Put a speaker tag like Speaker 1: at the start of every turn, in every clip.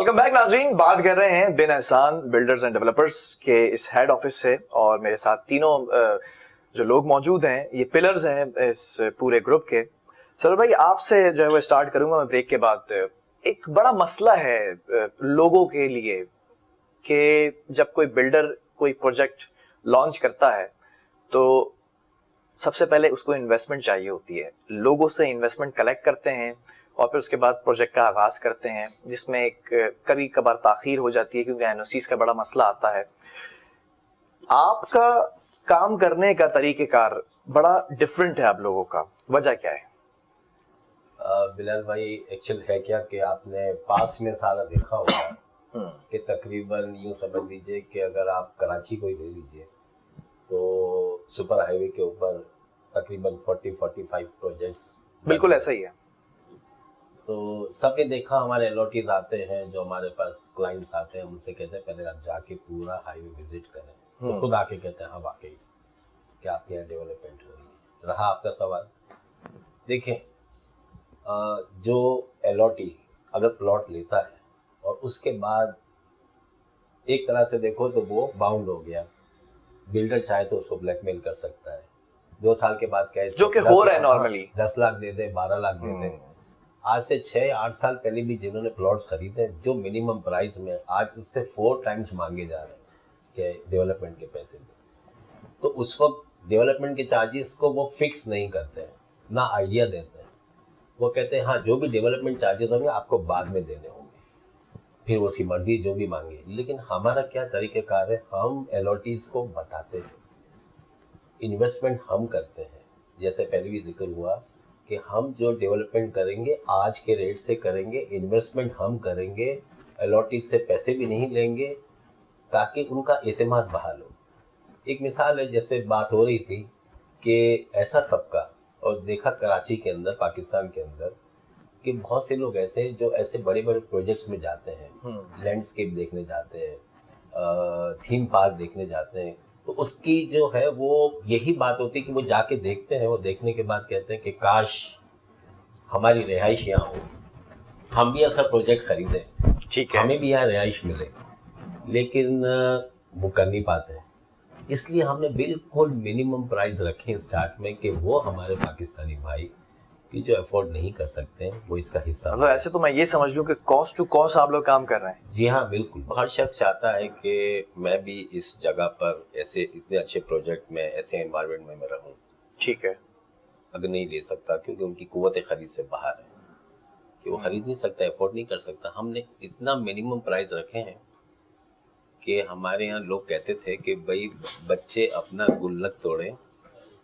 Speaker 1: Welcome back नाज़रीन। बात कर रहे हैं बिन एहसान बिल्डर्स एंड डेवलपर्स के इस हेड ऑफिस से, और मेरे साथ तीनों जो लोग मौजूद हैं ये पिलर्स हैं इस पूरे ग्रुप के। सर भाई, आपसे जो है वो स्टार्ट करूंगा मैं ब्रेक के बाद। एक बड़ा मसला है लोगों के लिए कि जब कोई बिल्डर कोई प्रोजेक्ट लॉन्च करता है तो सबसे पहले उसको इन्वेस्टमेंट चाहिए होती है। लोगों से इन्वेस्टमेंट कलेक्ट करते हैं और फिर उसके बाद प्रोजेक्ट का आगाज करते हैं, जिसमें एक कभी कभार ताखीर हो जाती है क्योंकि एनओसीज का बड़ा मसला आता है। आपका काम करने का तरीकेकार बड़ा डिफरेंट है आप लोगों का, वजह क्या है?
Speaker 2: बिलाल भाई, एक्चुअल है क्या कि आपने पास में सारा देखा होगा कि तकरीबन यूं समझ लीजिए कि अगर आप कराची को ही ले लीजिए तो सुपर हाईवे के ऊपर तकरीबन 40-45 प्रोजेक्ट्स।
Speaker 1: बिल्कुल ऐसा ही है।
Speaker 2: तो सबने देखा, हमारे एलओटीज आते हैं, जो हमारे पास क्लाइंट्स आते हैं, उनसे कहते हैं पहले आप जाके पूरा हाईवे विजिट करें। तो खुद आके कहते हैं हाँ वाकई कि आपके यहाँ डेवलपमेंट हो रही है। रहा आपका सवाल, देखें जो एलओटी अगर प्लॉट लेता है और उसके बाद एक तरह से देखो तो वो बाउंड हो गया। बिल्डर चाहे तो उसको ब्लैकमेल कर सकता है। 2 साल के बाद कहे
Speaker 1: जो कि हो रहा है नॉर्मली,
Speaker 2: 10 लाख दे दे, 12 लाख दे दे। आज से 6-8 साल पहले भी जिन्होंने प्लॉट्स खरीदे जो मिनिमम प्राइस में, आज इससे 4 टाइम्स मांगे जा रहे हैं कि डेवलपमेंट के पैसे दे। तो उस वक्त डेवलपमेंट के चार्जेस को वो फिक्स नहीं करते हैं, ना आइडिया देते हैं। वो कहते हैं हाँ जो भी डेवलपमेंट चार्जेस होंगे आपको बाद में देने होंगे, फिर उसकी मर्जी जो भी मांगे। लेकिन हमारा क्या तरीक़ेकार है, हम एलओटीज को बताते हैं, इन्वेस्टमेंट हम करते हैं। जैसे पहले भी जिक्र हुआ कि हम जो डेवलपमेंट करेंगे आज के रेट से करेंगे, इन्वेस्टमेंट हम करेंगे, एलओटीज से पैसे भी नहीं लेंगे ताकि उनका एतमाद बहाल हो। एक मिसाल है, जैसे बात हो रही थी कि ऐसा तबका, और देखा कराची के अंदर, पाकिस्तान के अंदर, कि बहुत से लोग ऐसे हैं जो ऐसे बड़े बड़े प्रोजेक्ट्स में जाते हैं, लैंडस्केप देखने जाते हैं, थीम पार्क देखने जाते हैं। तो उसकी जो है वो यही बात होती है कि वो जाके देखते हैं, वो देखने के बाद कहते हैं कि काश हमारी रिहाइश यहाँ हो, हम भी ऐसा प्रोजेक्ट खरीदें, ठीक है, हमें भी यहाँ रिहाइश मिले, लेकिन वो कर नहीं पाते। इसलिए हमने बिल्कुल मिनिमम प्राइस रखे स्टार्ट में कि वो हमारे पाकिस्तानी भाई कि जो अफोर्ड नहीं कर सकते हैं वो इसका हिस्सा।
Speaker 1: मतलब ऐसे तो मैं ये समझ लूं कि कॉस्ट टू कॉस्ट आप लोग काम कर रहे हैं।
Speaker 2: जी हाँ, बिल्कुल। हर शख्स चाहता है कि मैं भी इस जगह पर ऐसे इतने अच्छे प्रोजेक्ट में, ऐसे एनवायरनमेंट में मैं रहूं।
Speaker 1: ठीक है।
Speaker 2: अगर नहीं ले सकता क्योंकि उनकी कुव्वत खरीद से बाहर है, कि वो खरीद नहीं सकता, अफोर्ड नहीं कर सकता, हमने इतना मिनिमम प्राइस रखे हैं कि हमारे यहाँ लोग कहते थे कि भाई बच्चे अपना गुल्लक तोड़ें,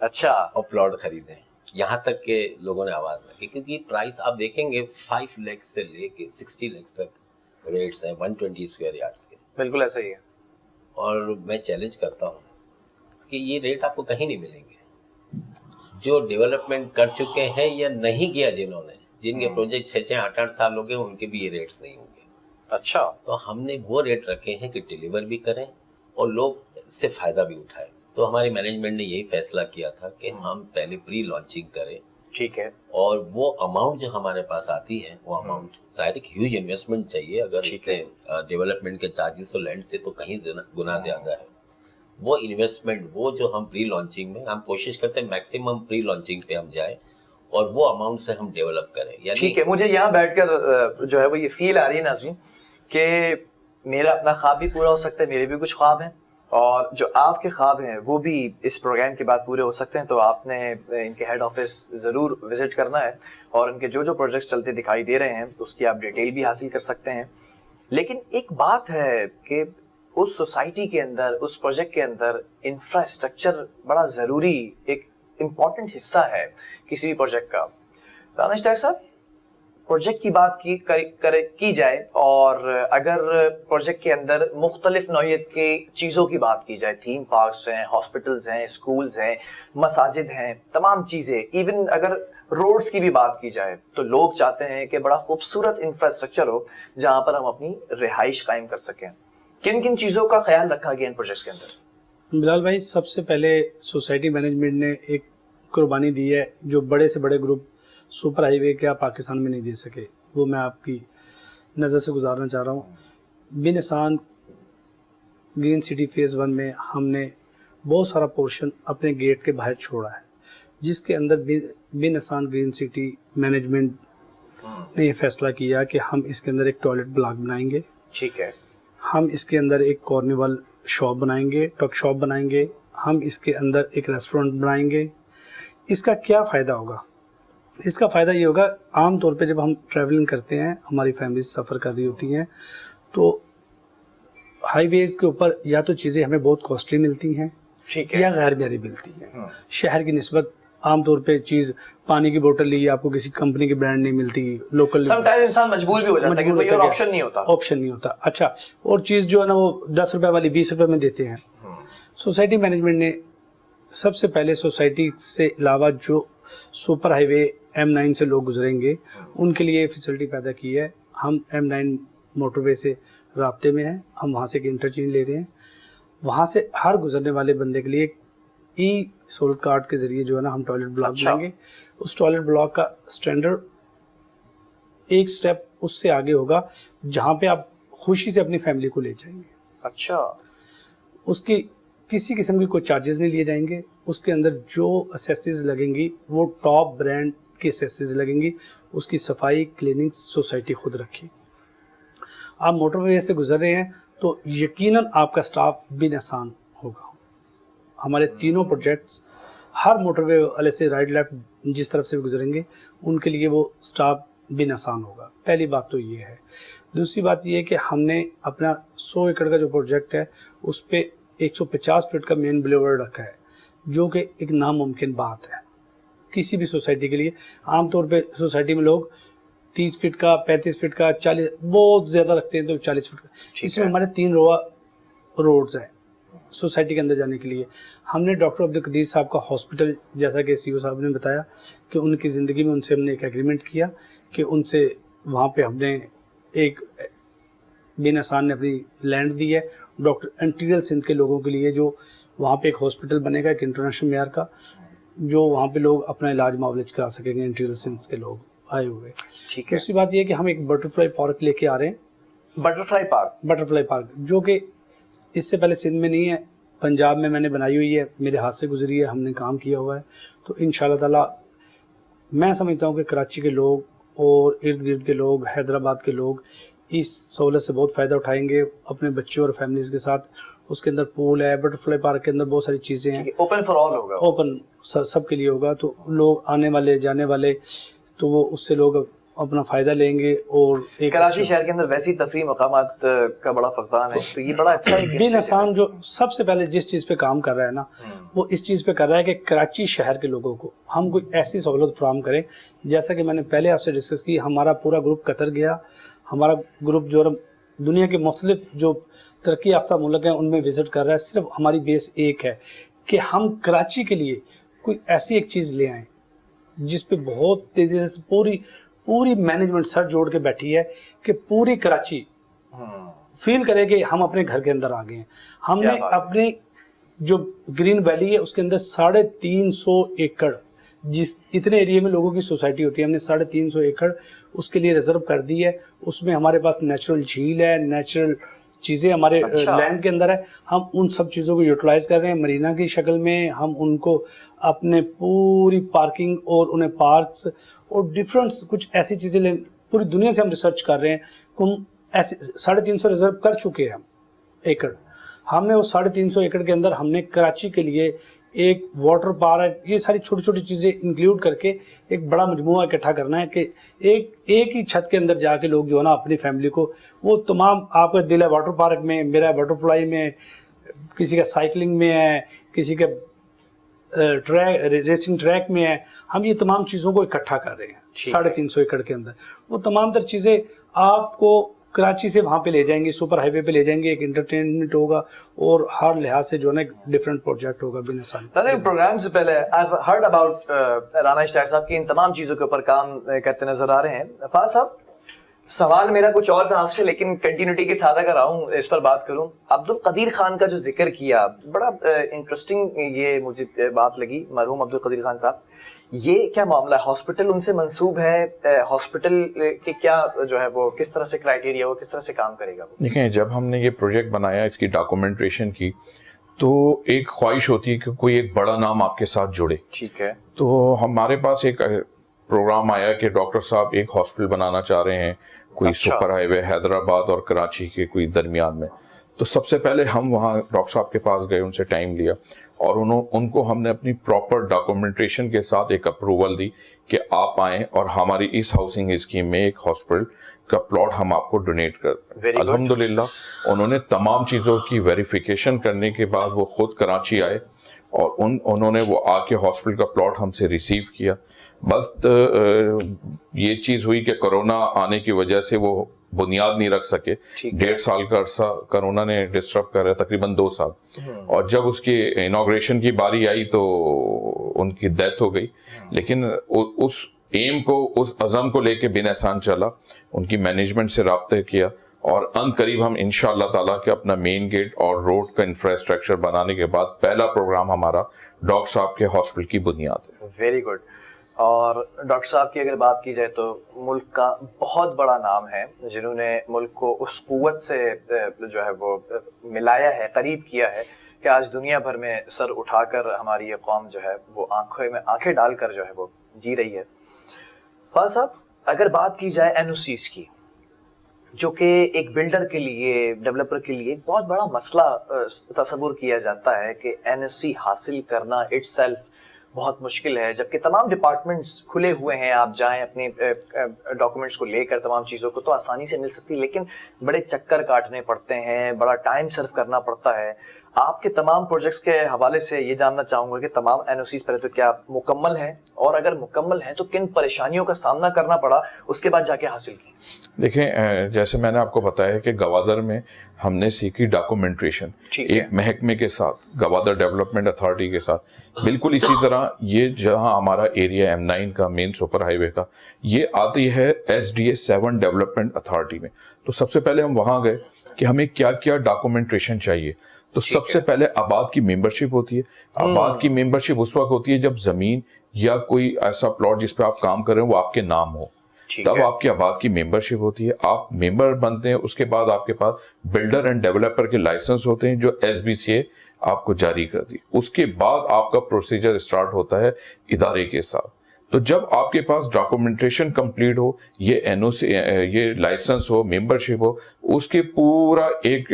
Speaker 2: अच्छा, और प्लॉट खरीदें। यहाँ तक के लोगों ने आवाज़ रखी, क्योंकि प्राइस आप देखेंगे 5 लाख से लेके 60 लाख तक रेट्स हैं 120 स्क्वायर यार्ड्स के।
Speaker 1: बिल्कुल ऐसा ही है।
Speaker 2: और मैं चैलेंज करता हूँ कि ये रेट आपको कहीं नहीं मिलेंगे। जो डेवलपमेंट कर चुके हैं या नहीं किया जिन्होंने, जिनके प्रोजेक्ट 6-6, 8-8 साल हो गए, उनके भी ये रेट्स नहीं होंगे।
Speaker 1: अच्छा।
Speaker 2: तो हमने वो रेट रखे हैं कि डिलीवर भी करें और लोग इससे फ़ायदा भी उठाएं। तो हमारी मैनेजमेंट ने यही फैसला किया था कि हम पहले प्री लॉन्चिंग करें। ठीक है। और वो अमाउंट जो हमारे पास आती है वो अमाउंट, जाहिर एक ह्यूज इन्वेस्टमेंट चाहिए, अगर डेवलपमेंट के चार्जेस और लैंड से तो कहीं गुना ज़्यादा है। वो इन्वेस्टमेंट, वो जो हम प्री लॉन्चिंग में, हम कोशिश करते हैं मैक्सिमम प्री लॉन्चिंग पे हम जाए और वो अमाउंट से हम डेवलप करें। यानी
Speaker 1: ठीक है, मुझे यहाँ बैठकर जो है वो ये फील आ रही है नाज़रीन कि मेरा अपना ख्वाब भी पूरा हो सकता है, मेरे भी कुछ ख्वाब हैं और जो आपके ख्वाब हैं वो भी इस प्रोग्राम के बाद पूरे हो सकते हैं। तो आपने इनके हेड ऑफिस ज़रूर विजिट करना है और इनके जो जो प्रोजेक्ट्स चलते दिखाई दे रहे हैं तो उसकी आप डिटेल भी हासिल कर सकते हैं। लेकिन एक बात है कि उस सोसाइटी के अंदर, उस प्रोजेक्ट के अंदर इंफ्रास्ट्रक्चर बड़ा ज़रूरी, एक इम्पॉर्टेंट हिस्सा है किसी भी प्रोजेक्ट का। रानिश साहब, प्रोजेक्ट की बात की जाए और अगर प्रोजेक्ट के अंदर मुख्तलिफ नौइयत के चीज़ों की बात की जाए, थीम पार्क्स हैं, हॉस्पिटल्स हैं, स्कूल्स हैं, मसाजिद हैं, तमाम चीज़ें, इवन अगर रोड्स की भी बात की जाए तो लोग चाहते हैं कि बड़ा खूबसूरत इंफ्रास्ट्रक्चर हो जहां पर हम अपनी रिहाइश कायम कर सकें। किन किन चीज़ों का ख्याल रखा गया इन प्रोजेक्ट्स के अंदर?
Speaker 3: बिलाल भाई, सबसे पहले सोसाइटी मैनेजमेंट ने एक कुर्बानी दी है जो बड़े से बड़े ग्रुप सुपर हाईवे क्या पाकिस्तान में नहीं दे सके। वो मैं आपकी नज़र से गुजारना चाह रहा हूँ। बिन एहसान ग्रीन सिटी फेज़ 1 में हमने बहुत सारा पोर्शन अपने गेट के बाहर छोड़ा है, जिसके अंदर बिन एहसान ग्रीन सिटी मैनेजमेंट ने ये फैसला किया कि हम इसके अंदर एक टॉयलेट ब्लॉक बनाएंगे।
Speaker 1: ठीक है।
Speaker 3: हम इसके अंदर एक कॉर्निवल शॉप बनाएंगे, टक शॉप बनाएंगे। हम इसके अंदर एक रेस्टोरेंट बनाएंगे। इसका क्या फ़ायदा होगा? इसका फ़ायदा ये होगा, आम तौर पे जब हम ट्रैवलिंग करते हैं, हमारी फैमिली सफ़र कर रही होती हैं, तो हाईवेज़ के ऊपर या तो चीज़ें हमें बहुत कॉस्टली मिलती हैं,
Speaker 1: ठीक है,
Speaker 3: या गैर प्यारी मिलती हैं। शहर की निस्बत आम तौर पे चीज़, पानी की बोतल ली आपको किसी कंपनी की ब्रांड नहीं मिलती, लोकल
Speaker 1: समटाइम्स इंसान मजबूर भी हो जाता है कि कोई और ऑप्शन नहीं होता।
Speaker 3: अच्छा, और चीज़ जो है ना वो 10 रुपए वाली 20 रुपए में देते हैं। सोसाइटी मैनेजमेंट ने सबसे पहले सोसाइटी से अलावा जो सुपर हाईवे M9 से लोग गुजरेंगे उनके लिए फैसिलिटी पैदा की है। हम M9 मोटरवे से राब्ते में हैं, हम वहाँ से एक इंटरचेंज ले रहे हैं। वहाँ से हर गुजरने वाले बंदे के लिए ई सहूलत कार्ड के ज़रिए जो है ना हम टॉयलेट ब्लॉक बनाएंगे। उस टॉयलेट ब्लॉक का स्टैंडर्ड एक स्टेप उससे आगे होगा, जहाँ पे आप खुशी से अपनी फैमिली को ले जाएंगे।
Speaker 1: अच्छा,
Speaker 3: उसकी किसी किस्म की कोई चार्जेस नहीं लिए जाएंगे। उसके अंदर जो असेसिस लगेंगी वो टॉप ब्रांड की असेसिस लगेंगी। उसकी सफाई क्लीनिंग सोसाइटी खुद रखेगी। आप मोटरवे से गुजर रहे हैं तो यकीनन आपका स्टाफ बिन एहसान होगा। हमारे तीनों प्रोजेक्ट्स हर मोटरवे वाले से राइट लेफ्ट जिस तरफ से भी गुजरेंगे उनके लिए वो स्टाफ बिन एहसान होगा। पहली बात तो ये है। दूसरी बात ये है कि हमने अपना 100 एकड़ का जो प्रोजेक्ट है उस पर 150 फीट का मेन बुलेवार्ड रखा है, जो कि एक नामुमकिन बात है किसी भी सोसाइटी के लिए। आमतौर पे सोसाइटी में लोग 30 फीट का, 35 फीट का, 40 बहुत ज़्यादा रखते हैं तो 40 फीट का। इसमें हमारे 3 रोड्स हैं सोसाइटी के अंदर जाने के लिए। हमने डॉक्टर अब्दुल कदीर साहब का हॉस्पिटल, जैसा कि CEO साहब ने बताया कि उनकी ज़िंदगी में उनसे हमने एक एग्रीमेंट किया कि उनसे वहाँ पे हमने एक बिन एहसान ने अपनी लैंड दी है डॉक्टर इंटीरियल सिंध के लोगों के लिए, जो वहाँ पे एक हॉस्पिटल बनेगा एक इंटरनेशनल मेयर का, जो वहाँ पे लोग अपना इलाज मुआवजा करा सकेंगे, इंटीरियल सिंध के लोग आए हुए।
Speaker 1: ठीक है।
Speaker 3: दूसरी बात यह है कि हम एक बटरफ्लाई पार्क लेके आ रहे हैं। बटरफ्लाई पार्क जो कि इससे पहले सिंध में नहीं है, पंजाब में मैंने बनाई हुई है, मेरे हाथ से गुजरी है, हमने काम किया हुआ है। तो इंशाल्लाह ताला मैं समझता हूँ कि कराची के लोग और इर्द गिर्द के लोग, हैदराबाद के लोग इस सहूलत से बहुत फ़ायदा उठाएंगे अपने बच्चों और फैमिलीज़ के साथ। उसके अंदर पूल है, बटरफ्लाई पार्क के अंदर बहुत सारी चीज़ें हैं,
Speaker 1: ओपन फॉर ऑल होगा,
Speaker 3: ओपन सब के लिए होगा। तो लोग आने वाले जाने वाले तो वो उससे लोग अपना फ़ायदा लेंगे। और एक
Speaker 1: कराची शहर के अंदर वैसी तफरीह मकामात का बड़ा फक़दान है, तो ये बड़ा अच्छा है।
Speaker 3: बिन एहसान जो सबसे पहले जिस चीज़ पे काम कर रहा है ना, वो इस चीज़ पे कर रहा है कि कराची शहर के लोगों को हम कोई ऐसी सहूलत फराहम करें। जैसा कि मैंने पहले आपसे डिस्कस की, हमारा पूरा ग्रुप कतर गया, हमारा ग्रुप जो दुनिया के मुख्तलिफ जो तरक्की याफ्ता मुल्क हैं उनमें विज़िट कर रहा है। सिर्फ हमारी बेस एक है कि हम कराची के लिए कोई ऐसी एक चीज़ ले आएँ जिस पे बहुत तेज़ी से पूरी मैनेजमेंट सर जोड़ के बैठी है कि पूरी कराची फील करे कि हम अपने घर के अंदर आ गए हैं। हमने अपनी जो ग्रीन वैली है उसके अंदर 350 एकड़, जिस इतने एरिया में लोगों की सोसाइटी होती है, हमने 350 एकड़ उसके लिए रिजर्व कर दी है। उसमें हमारे पास नेचुरल झील है, नेचुरल चीज़ें हमारे लैंड के अंदर है। हम उन सब चीज़ों को यूटिलाइज़ कर रहे हैं मरीना की शक्ल में। हम उनको अपने पूरी पार्किंग और उन्हें पार्क्स और डिफरेंट कुछ ऐसी चीज़ें पूरी दुनिया से हम रिसर्च कर रहे हैं। हम ऐसे 350 रिजर्व कर चुके हैं हम एकड़। हमने वो 350 एकड़ के अंदर हमने कराची के लिए एक वाटर पार्क, ये सारी छोटी छोटी चीज़ें इंक्लूड करके एक बड़ा मजमुआ इकट्ठा करना है कि एक ही छत के अंदर जाके लोग जो है ना अपनी फैमिली को वो तमाम, आपका दिल है वाटर पार्क में, मेरा है बटरफ्लाई में, किसी का साइकिलिंग में है, किसी का रेसिंग ट्रैक में है, हम ये तमाम चीज़ों को इकट्ठा कर रहे हैं 350 एकड़ के अंदर। वो तमाम तर चीज़ें आपको कराची से वहाँ पे ले जाएंगे, सुपर हाईवे पे ले जाएंगे, एक एंटरटेनमेंट होगा और हर लिहाज से जो है ना डिफरेंट प्रोजेक्ट होगा। बिन एहसान
Speaker 1: प्रोग्राम से पहले I've heard about Rana Ishtiyaq साहब की इन तमाम चीज़ों के ऊपर काम करते नजर आ रहे हैं। फाज साहब, सवाल मेरा कुछ और था आपसे, लेकिन कंटिन्यूटी के साथ अगर आऊँ इस पर बात करूँ, अब्दुल कदीर खान का जो जिक्र किया, बड़ा इंटरेस्टिंग ये मुझे बात लगी, मरहूम अब्दुल कदीर खान साहब, ये क्या मामला है? हॉस्पिटल उनसे मंसूब है? हॉस्पिटल के क्या जो है वो किस तरह से क्राइटेरिया, वो किस तरह से काम करेगा? वो
Speaker 4: देखें, जब हमने ये प्रोजेक्ट बनाया, इसकी डॉक्यूमेंटेशन की, तो एक ख्वाहिश होती है कि कोई एक बड़ा नाम आपके साथ जुड़े।
Speaker 1: ठीक है।
Speaker 4: तो हमारे पास एक प्रोग्राम आया कि डॉक्टर साहब एक हॉस्पिटल बनाना चाह रहे हैं, कोई
Speaker 1: अच्छा।
Speaker 4: सुपर हाईवे हैदराबाद और कराची के कोई दरमियान में। तो सबसे पहले हम वहाँ डॉक्टर साहब के पास गए, उनसे टाइम लिया और उनको हमने अपनी प्रॉपर डॉक्यूमेंटेशन के साथ एक अप्रूवल दी कि आप आएँ और हमारी इस हाउसिंग स्कीम में एक हॉस्पिटल का प्लॉट हम आपको डोनेट कर। अल्हम्दुलिल्लाह उन्होंने तमाम चीज़ों की वेरिफिकेशन करने के बाद वो खुद कराची आए और उन्होंने वो आके हॉस्पिटल का प्लॉट हमसे रिसीव किया। बस ये चीज़ हुई कि कोरोना आने की वजह से वो बुनियाद नहीं रख सके। 1.5 साल का अरसा कोरोना ने डिस्टर्ब कर, तकरीबन 2 साल, और जब उसकी इनॉग्रेशन की बारी आई तो उनकी डेथ हो गई। लेकिन उस एम को, उस अज़म को लेके बिन एहसान चला, उनकी मैनेजमेंट से राब्ते किया और अनकरीब हम इंशाअल्लाह ताला के अपना मेन गेट और रोड का इंफ्रास्ट्रक्चर बनाने के बाद पहला प्रोग्राम हमारा डॉक्टर साहब के हॉस्पिटल की बुनियाद है।
Speaker 1: Very good. और डॉक्टर साहब की अगर बात की जाए तो मुल्क का बहुत बड़ा नाम है, जिन्होंने मुल्क को उस कुव्वत से जो है वो मिलाया है, करीब किया है कि आज दुनिया भर में सर उठाकर हमारी ये कौम जो है वो आंखों में आंखें डालकर जो है वो जी रही है। फाज साहब, अगर बात की जाए एनओसीज की, जो कि एक बिल्डर के लिए, डेवलपर के लिए एक बहुत बड़ा मसला तस्वुर किया जाता है कि एनओसी हासिल करना इटसेल्फ बहुत मुश्किल है, जबकि तमाम डिपार्टमेंट्स खुले हुए हैं। आप जाएं अपने डॉक्यूमेंट्स को लेकर, तमाम चीज़ों को तो आसानी से मिल सकती है, लेकिन बड़े चक्कर काटने पड़ते हैं, बड़ा टाइम सर्व करना पड़ता है। आपके तमाम प्रोजेक्ट्स के हवाले से ये जानना चाहूँगा कि तमाम एनओसीज पहले तो क्या मुकम्मल हैं, और अगर मुकम्मल हैं तो किन परेशानियों का सामना करना पड़ा उसके बाद जाके हासिल की?
Speaker 4: देखें, जैसे मैंने आपको बताया कि गवादर में हमने सीखी डॉक्यूमेंटेशन एक महकमे के साथ, गवादर डेवलपमेंट अथॉरिटी के साथ। बिल्कुल इसी तरह ये जहां हमारा एरिया M9 का मेन सुपर हाईवे का, ये आती है SDA 7 डेवलपमेंट अथॉरिटी में। तो सबसे पहले हम वहां गए कि हमें क्या क्या डॉक्यूमेंटेशन चाहिए। तो सबसे पहले आबाद की मेंबरशिप होती है। आबाद की मेंबरशिप उस वक्त होती है जब जमीन या कोई ऐसा प्लॉट जिस पे आप काम कर रहे हो वो आपके नाम हो, तब आपकी आबाद की मेंबरशिप होती है। आप मेंबर बनते हैं, उसके बाद आपके पास बिल्डर एंड डेवलपर के लाइसेंस होते हैं जो SBCA आपको जारी करती है। उसके बाद आपका प्रोसीजर स्टार्ट होता है इदारे के साथ। तो जब आपके पास डॉक्यूमेंटेशन कंप्लीट हो, ये एनओसी, ये लाइसेंस हो, मेंबरशिप हो, उसके पूरा एक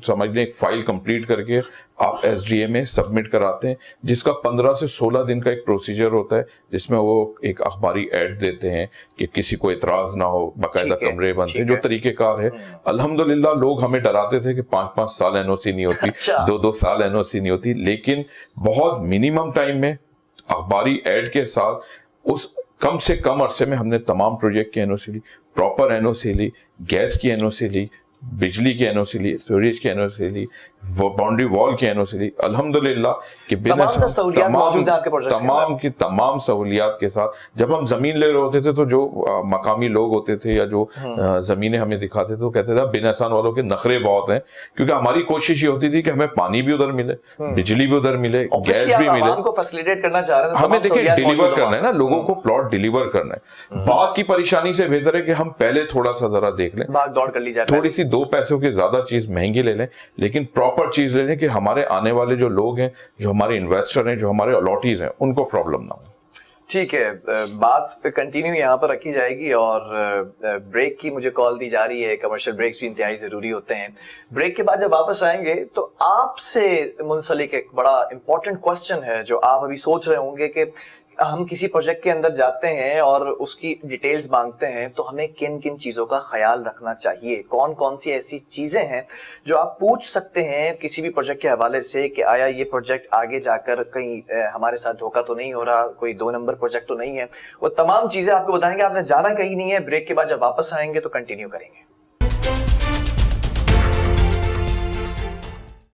Speaker 4: समझ लें एक फाइल कंप्लीट करके आप SDA में सबमिट कराते हैं, जिसका 15 से 16 दिन का एक प्रोसीजर होता है, जिसमें वो एक अखबारी ऐड देते हैं कि किसी को इतराज ना हो, बाकायदा कमरे बनते हैं, जो तरीकेकार है। अल्हम्दुलिल्लाह लोग हमें डराते थे कि 5-5 साल एनओसी नहीं होती, 2-2 साल एनओसी नहीं होती, लेकिन बहुत मिनिमम टाइम में अखबारी ऐड के साथ उस कम से कम अरसे में हमने तमाम प्रोजेक्ट की एनओसी ली, प्रॉपर एनओसी ली, गैस की एनओसी ली, बिजली की एनओसी ली, स्टोरेज की एनओसी ली, बाउंड्री वॉल की एनओसी ली। अल्हम्दुलिल्लाह कि बिना तमाम सहूलियात के साथ जब हम जमीन ले रहे होते थे तो जो मकामी लोग होते थे या जो जमीनें हमें दिखाते थे तो कहते थे बिन एहसान वालों के नखरे बहुत हैं, क्योंकि हमारी कोशिश ये होती थी कि हमें पानी भी उधर मिले, बिजली भी उधर मिले, गैस भी मिले।
Speaker 1: फैसिलिटेट करना चाह रहे हैं,
Speaker 4: हमें देखिए डिलीवर करना है ना, लोगों को प्लॉट डिलीवर करना है। बात की परेशानी से बेहतर है कि हम पहले थोड़ा सा जरा देख लें,
Speaker 1: भाग दौड़ कर ली जाए,
Speaker 4: थोड़ी सी 2 पैसों की ज्यादा चीज महंगी ले लें, लेकिन प्रॉपर चीज ले लें कि हमारे आने वाले जो लोग हैं, जो हमारे इन्वेस्टर हैं, जो हमारे अलॉटीज हैं, उनको प्रॉब्लम ना हो।
Speaker 1: ठीक है, बात कंटिन्यू यहाँ पर रखी जाएगी और ब्रेक की मुझे कॉल दी जा रही है। कमर्शियल ब्रेक्स भी इंतहाई जरूरी होते हैं। ब्रेक के बाद जब वापस आएंगे तो आपसे मुंसलिक एक बड़ा इंपॉर्टेंट क्वेश्चन है जो आप अभी सोच रहे होंगे कि हम किसी प्रोजेक्ट के अंदर जाते हैं और उसकी डिटेल्स मांगते हैं तो हमें किन किन चीज़ों का ख्याल रखना चाहिए, कौन कौन सी ऐसी चीज़ें हैं जो आप पूछ सकते हैं किसी भी प्रोजेक्ट के हवाले से कि आया ये प्रोजेक्ट आगे जाकर कहीं हमारे साथ धोखा तो नहीं हो रहा, कोई 2 नंबर प्रोजेक्ट तो नहीं है। वो तमाम चीज़ें आपको बताएंगे, आपने जाना कहीं नहीं है। ब्रेक के बाद जब वापस आएंगे तो कंटिन्यू करेंगे।